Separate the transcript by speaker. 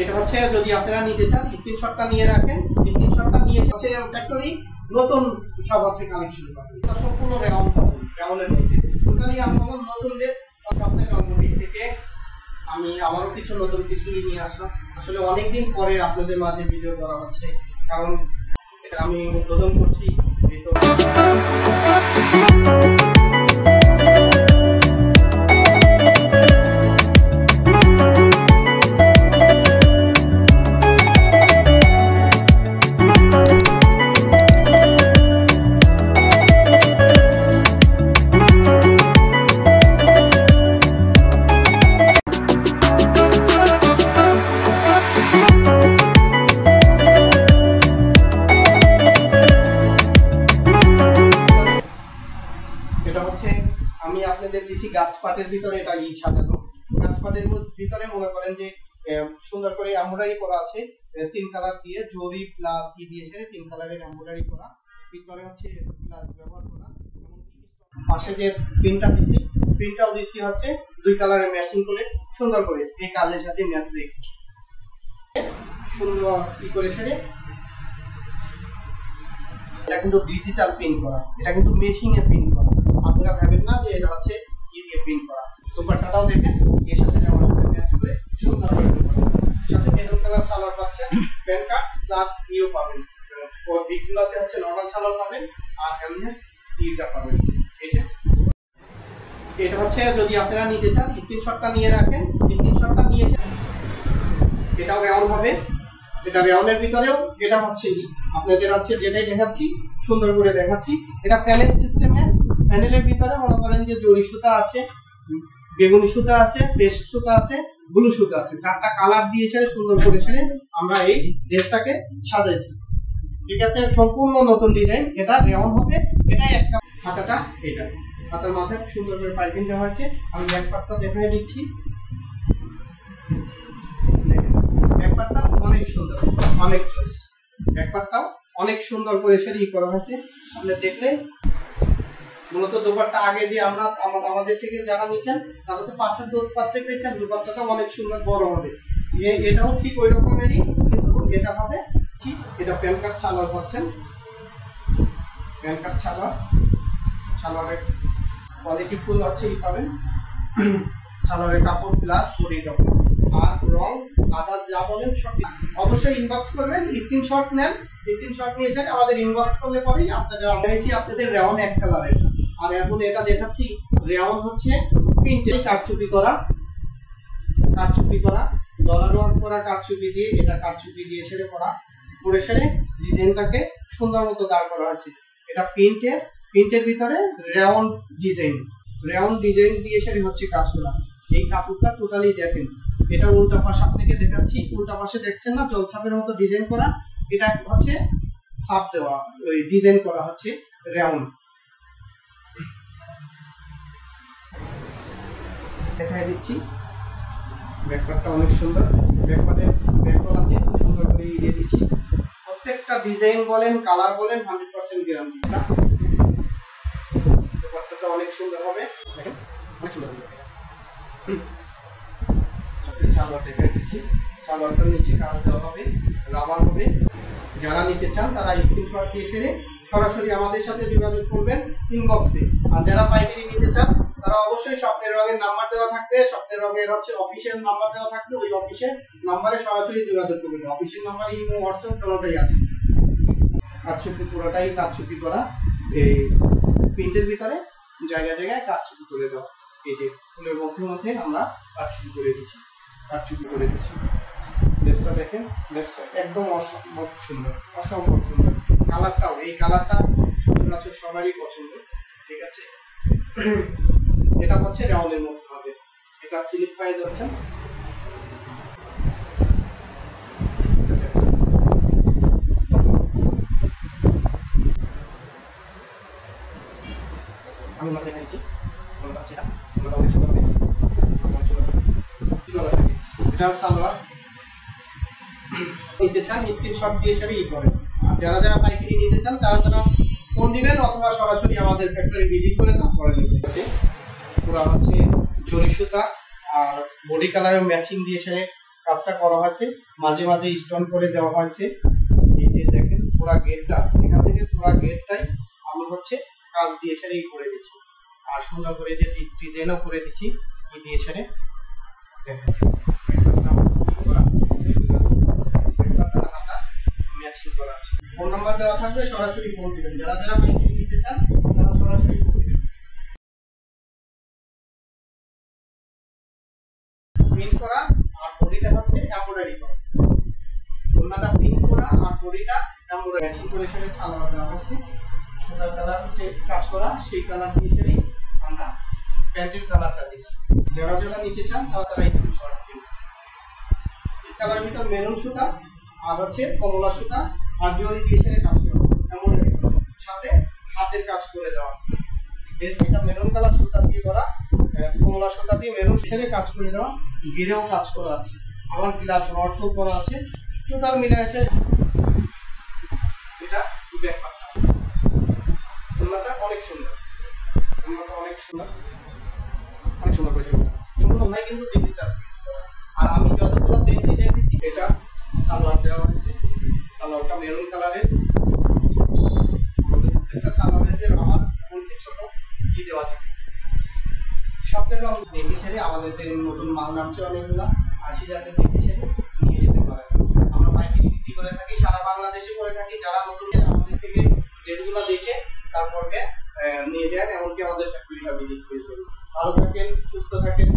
Speaker 1: এটা হচ্ছে যদি আপনারা নিতে চান স্ক্রিনশটটা নিয়ে রাখেন, স্ক্রিনশটটা নিয়ে হচ্ছে ফ্যাক্টরি নতুন সব হচ্ছে কালেকশন পাবেন। এটা সম্পূর্ণ রেওয়ান পাবেন, রেওয়ানের মধ্যে টোটালি আনকমন নতুন রেট আপনাদের রংপুর থেকে আমি আবারও কিছু নতুন কিছু নিয়ে আসলাম। আসলে অনেকদিন পরে আপনাদের মাঝে ভিডিও করা হচ্ছে, কারণ এটা আমি উদ্বোধন করছি। আমি আপনাদের দিছি গাছ পাটের ভিতরে এটা সাজানো, গাছ পাটের ভিতরে মনে করেন যে সুন্দর করে এমব্রয়ডারি করা আছে, তিন কালার দিয়ে জরি প্লাস দিয়েছে, তিন কালারের এমব্রয়ডারি করা, ভিতরে হচ্ছে গ্লাস ব্যবহার করা। পাশে যে প্রিন্টটা দিছি, প্রিন্টটাও দিছি হচ্ছে দুই কালারের ম্যাচিং করে সুন্দর করে এই কাজের সাথে ম্যাচ রেখে সুন্দর কি করে সেরে। এটা কিন্তু ডিজিটাল প্রিন্ট করা, এটা কিন্তু মেশিং এ প্রিন্ট করা। আপনারা ভাবেন না যে এটা হচ্ছে দিয়ে প্রিন্ট করা। দোপাট্টাটাও দেখেন এর সাথে যেমন ম্যাচ করে সুন্দর করে সাথে মেরুন কালার সালোয়ার পাচ্ছেন, প্যান্ট কাট প্লাস ইও পাবেন। ওর বিগুলোতে হচ্ছে নরমাল সালোয়ার পাবেন আর এমনি ইটা পাবেন। এটা হচ্ছে যদি আপনারা নিতে চান স্ক্রিনশটটা নিয়ে রাখেন, স্ক্রিনশটটা নিয়ে এটাও রেওয়ান হবে। এটা রেওয়ানের ভিতরেও এটা হচ্ছে আপনাদের হচ্ছে যেটাই দেখাচ্ছি সুন্দর করে দেখাচ্ছি। এটা প্যানেল সিস্টেমের, প্যানেলের ভিতরে মনে করেন যে জরি সুতা আছে, বেগুনি সুতা আছে, পেস্ট সুতা আছে, ব্লু সুতা আছে, চারটা কালার দিয়ে ছেড়ে সুন্দর করে ছেড়ে আমরা এই ড্রেসটাকে সাজাইছি। ঠিক আছে, সম্পূর্ণ নতুন ডিজাইন। এটা রেওয়ান হবে। এটাই একটা হাতাটা, এটা হাতার মাথায় সুন্দর করে পাইপিং দেওয়া হয়েছে। আমি ব্যাক পার্টটা দেখাই দিচ্ছি। ব্যাক পার্টটা অনেক সুন্দর, অনেক চয়েস। ব্যাক পার্টটাও অনেক সুন্দর করে সেটা করা হয়েছে। আপনি দেখলে মূলত দোপাট্টা আগে যে আমরা আমাদের থেকে যারা নিচ্ছেন তারা তো পাশের দোপাট্টা পেয়েছেন, দোপাট্টাটা অনেক সুন্দর বড় হবে। এটাও ঠিক ওই রকমেরই, কিন্তু এটা হবে ঠিক। এটা প্যান্ট কাট সালোয়ার পাচ্ছেন, প্যান্ট কাট সালোয়ার, সালোয়ারের কোয়ালিটি ফুল হচ্ছে এই পাবেন। সালোয়ারের কাপড় প্লাস বডি কাপড় আর রং আদার্স যা বলেন সব অবশ্যই ইনবক্স করবেন, স্ক্রিনশট নেন। স্ক্রিনশট নিয়ে এসে আমাদের ইনবক্স করলে পরেই আপনাদের দেখাচ্ছি আপনাদের রেওয়ান এক কালারের। আর এখন এটা দেখাচ্ছি রেওয়ান হচ্ছে প্রিন্টে কারচুপি করা, কারচুপি করা ডলার ওয়ার্ক করা, কারচুপি দিয়ে এটা কারচুপি দিয়ে ছেড়ে করা করে সেরে ডিজাইনটাকে সুন্দর মতো দাঁড় করা আছে। এটা প্রিন্টের ভিতরে রেওয়ান ডিজাইন, রেওয়ান ডিজাইন দিয়ে সেরে হচ্ছে কাজ করা। এই কাপড়টা টোটালি দেখেন, এটা উল্টা পাশ আপনাকে দেখাচ্ছি, উল্টা পাশে দেখছেন না জলছাপের মতো ডিজাইন করা, এটা হচ্ছে ছাপ দেওয়া, ওই ডিজাইন করা হচ্ছে রেওয়ান। দেখাই দিচ্ছি ব্যাকপার্টটা অনেক সুন্দর, ব্যাকপার্টের ব্যাকগলাতে সুন্দর করে দিয়ে দিচ্ছি। প্রত্যেকটা ডিজাইন বলেন কালার বলেন 100% গ্যারান্টি। ব্যাকপার্টটা অনেক সুন্দর হবে, দেখেন অনেক সুন্দর হবে। সালোয়ার দেখাই দিচ্ছি, সালোয়ারটার নিচে কাজ দেওয়া হবে, রাবার হবে। যারা নিতে চান তারা স্ক্রিনশট দিয়ে ছেড়ে সরাসরি আমাদের সাথে যোগাযোগ করবেন ইনবক্সে। আর যারা পাইকারি নিতে চান তারা অবশ্যই স্বপ্নের রঙের নাম্বার দেওয়া থাকবে, স্বপ্নের রঙের হচ্ছে অফিসিয়াল নাম্বার দেওয়া থাকবে, ওই অফিসের নাম্বারে সরাসরি যোগাযোগ করবেন। অফিসিয়াল নাম্বার ইমো হোয়াটসঅ্যাপ কোনোটাই আছে। কারচুপি পুরোটাই কারচুপি করা, এই প্রিন্টের ভিতরে জায়গায় জায়গায় কারচুপি করে দেওয়া। এই যে ফুলের মধ্যে মধ্যে আমরা কারচুপি করে দিচ্ছি, কারচুপি করে দিচ্ছি। ড্রেসটা দেখেন, ড্রেসটা একদম অসম্ভব সুন্দর, অসম্ভব সুন্দর। কালারটাও, এই কালারটা সচরাচর সবারই পছন্দ। ঠিক আছে, এটা হচ্ছে রাউন্ডের মধ্যে হবে, এটা স্লিপ পায়ে যাচ্ছে। আমি মাথায় নিয়েছি, এটা সালোয়ার নিতে চান স্ক্রিনশট দিয়ে সেটা করেন। আর যারা যারা পাইকারি নিতে চান তারা ফোন দিবেন অথবা সরাসরি আমাদের ফ্যাক্টরি ভিজিট করে তারপরে নিতে আছে। পুরো হচ্ছে জরি সুতা আর বডি কালারের ম্যাচিং দিয়ে সেরে কাজটা করা হয়েছে, মাঝে মাঝে স্টোন করে দেওয়া হয়েছে। এই যে দেখেন পুরা গেটটা, এখান থেকে পুরা গেটটাই আমরা হচ্ছে কাজ দিয়ে সেরে করে দিচ্ছি, আর সুন্দর করে যে ডিজাইনও করে দিচ্ছি এই দিয়ে সেরে। দেখেন ম্যাচিং করা আছে। ফোন নাম্বার দেওয়া থাকবে, সরাসরি ফোন দিবেন। যারা যারা পাইকারি নিতে চান তারা সরাসরি ফোন দিবেন। প্রিন্ট করা আর বডিটা হচ্ছে এমব্রয়ডারি করা, ওনাটা প্রিন্ট করা আর বডিটা এমব্রয়ডারি ম্যাচিং করে সেটা ছালানো দেওয়া হচ্ছে। সুতার কালার হচ্ছে কাজ করা, সেই কালার দিয়ে আমরা প্যান্টের কালারটা দিচ্ছি। যারা যারা নিতে চান তারা তারা স্ক্রিনশট দিন। কালার ভিতর মেরুন সুতা আর হচ্ছে কমলা সুতা আর জরি দিয়ে সেটা কাজ করা, এমব্রয়ডারি সাথে হাতের কাজ করে দেওয়া। এটা মেরুন কালার সুতা দিয়ে করা, কমলা সুতা দিয়ে মেরুন সেরে কাজ করে দেওয়া, গিরেও কাজ করা আছে, আবার গ্লাস ওয়ার্কও করা আছে। টোটাল মিলে আছে এটা ব্যাক পার্টটা। ওনাটা অনেক সুন্দর, ওনাটা অনেক সুন্দর, অনেক সুন্দর করেছে। সম্পূর্ণ নাই কিন্তু ডিজিটাল। আর আমি যতগুলো পেয়েছি দেখেছি এটা সালোয়ার দেওয়া হয়েছে, সালোয়ারটা মেরুন কালারের। আমাদের প্রত্যেকটা সালোয়ারের যে আমার মধ্যে ছোট কি দেওয়া থাকে, সবথেকে রং দেখে সেরে আমাদের নতুন মাল নামছে অনেকগুলা, আসি যাতে দেখে সেরে নিয়ে যেতে পারে। আমরা পাইকারি বিক্রি করে থাকি, সারা বাংলাদেশে করে থাকি। যারা নতুন আমাদের থেকে ড্রেসগুলো দেখে তারপরে নিয়ে যান, এমনকি আমাদের ফ্যাক্টরিটা ভিজিট করে চলুন। ভালো থাকেন, সুস্থ থাকেন।